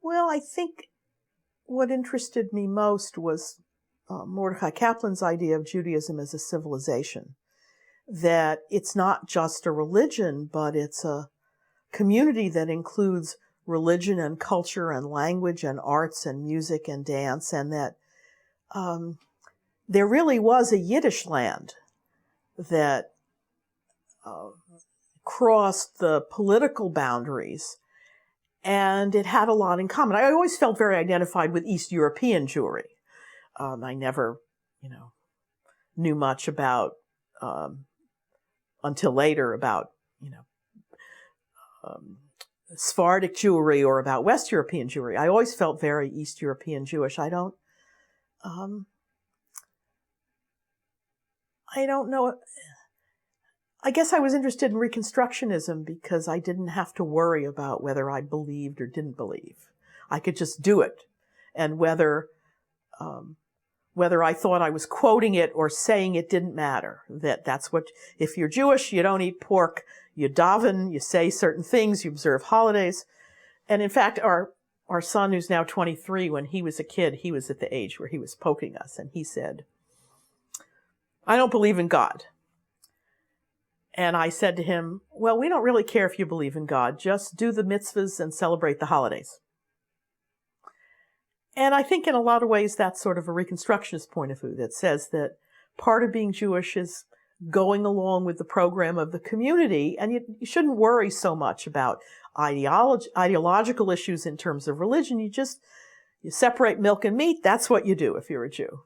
Well, I think what interested me most was Mordecai Kaplan's idea of Judaism as a civilization, that it's not just a religion, but it's a community that includes religion and culture and language and arts and music and dance, and that there really was a Yiddish land that crossed the political boundaries, and it had a lot in common. I always felt very identified with East European Jewry. I never, knew much about, until later, about, Sephardic Jewry or about West European Jewry. I always felt very East European Jewish. I don't know. I guess I was interested in Reconstructionism because I didn't have to worry about whether I believed or didn't believe. I could just do it. And whether I thought I was quoting it or saying it didn't matter. That's what, if you're Jewish, you don't eat pork, you daven, you say certain things, you observe holidays. And in fact, our son, who's now 23, when he was a kid, he was at the age where he was poking us, and he said, "I don't believe in God." And I said to him, "Well, we don't really care if you believe in God. Just do the mitzvahs and celebrate the holidays." And I think in a lot of ways that's sort of a Reconstructionist point of view that says that part of being Jewish is going along with the program of the community, and you shouldn't worry so much about ideological issues in terms of religion. You separate milk and meat. That's what you do if you're a Jew.